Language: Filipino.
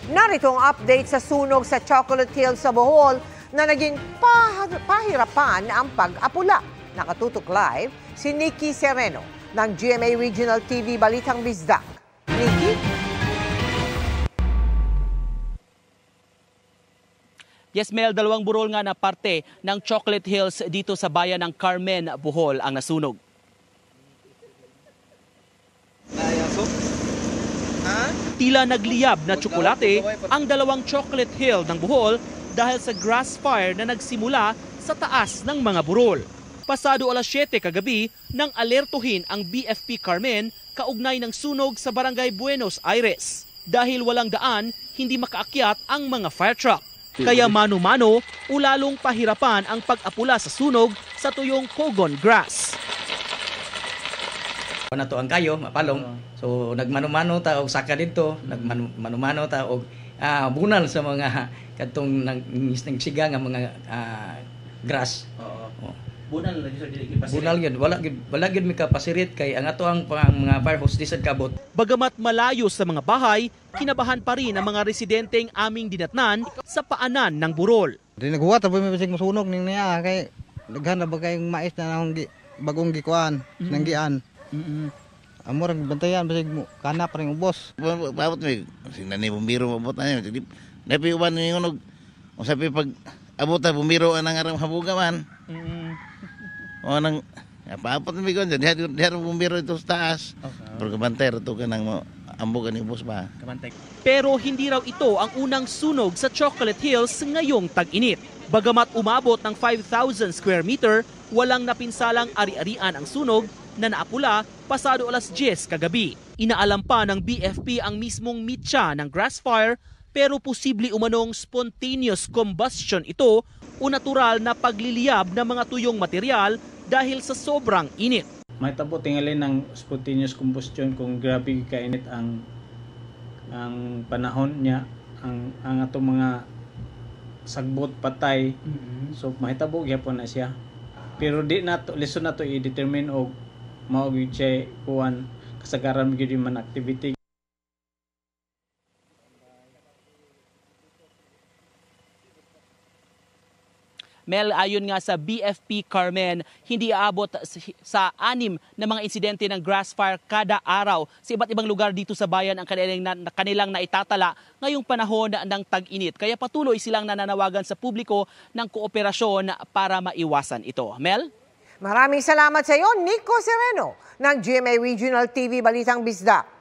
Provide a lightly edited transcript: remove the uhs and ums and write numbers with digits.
Narito ang update sa sunog sa Chocolate Hills sa Bohol na naging pahirapan ang pag-apula. Nakatutok live si Nikki Sereno ng GMA Regional TV Balitang Bisdak. Nikki? Yes, Mel, dalawang burol nga na parte ng Chocolate Hills dito sa bayan ng Carmen, Bohol ang nasunog. Tila nagliyab na tsokolate ang dalawang Chocolate Hill ng Bohol dahil sa grass fire na nagsimula sa taas ng mga burol. Pasado alas 7 kagabi nang alertuhin ang BFP Carmen kaugnay ng sunog sa Barangay Buenos Aires. Dahil walang daan, hindi makaakyat ang mga fire truck. Kaya mano-mano, ulalong pahirapan ang pag-apula sa sunog sa tuyong Cogon Grass. Nato ang kayo, mapalong. So nagmano-mano ta og saka dito, nagmano-mano ta og bunal sa mga kadtong nagsiga nga mga grass. Bunal na sa dili pasirit. Bunal gyud, wala gyud mi kapasirit kay ang ato ang mga fire hose disad kabot. Bagamat malayo sa mga bahay, kinabahan pa rin ang mga residenteng aming dinatnan sa paanan ng burol. Di naghuwat tapos may bisig masunog ning niya kay daghan na ba kayong mais na bagong gikuan, nanggian. Amor ang bantayan basig mo kana pa ring ubos. Babot mi sing nani bumbiro babot na ni. Dapi uban ni unog. Usapi pag abot ta bumbiro anang aram habuga man. O nang paapot mi kon diha bumbiro ito sa taas. Pero kabantay to kanang mo ambugan ni ubos ba. Pero hindi raw ito ang unang sunog sa Chocolate Hills ngayong tag-init. Bagamat umabot ng 5,000 square meter, walang napinsalang ari-arian ang sunog na naapula pasado alas 10 kagabi. Inaalam pa ng BFP ang mismong mitya ng grass fire pero posible umanong spontaneous combustion ito o natural na pagliliyab ng mga tuyong material dahil sa sobrang init. May tabo tingali ng spontaneous combustion kung grabe kainit ang panahon niya, ang atong mga sagbot patay. So mahitabo gyapon na siya. Pero di nato lesson nato i-determine og mao gyud siya kuan kasagaran gyud man activity. Mel, ayon nga sa BFP Carmen, hindi aabot sa 6 na mga insidente ng grass fire kada araw sa iba't ibang lugar dito sa bayan ang kanilang naitatala ngayong panahon ng tag-init. Kaya patuloy silang nananawagan sa publiko ng kooperasyon para maiwasan ito. Mel? Maraming salamat sa iyo, Nico Sereno ng GMA Regional TV Balitang Bisdak.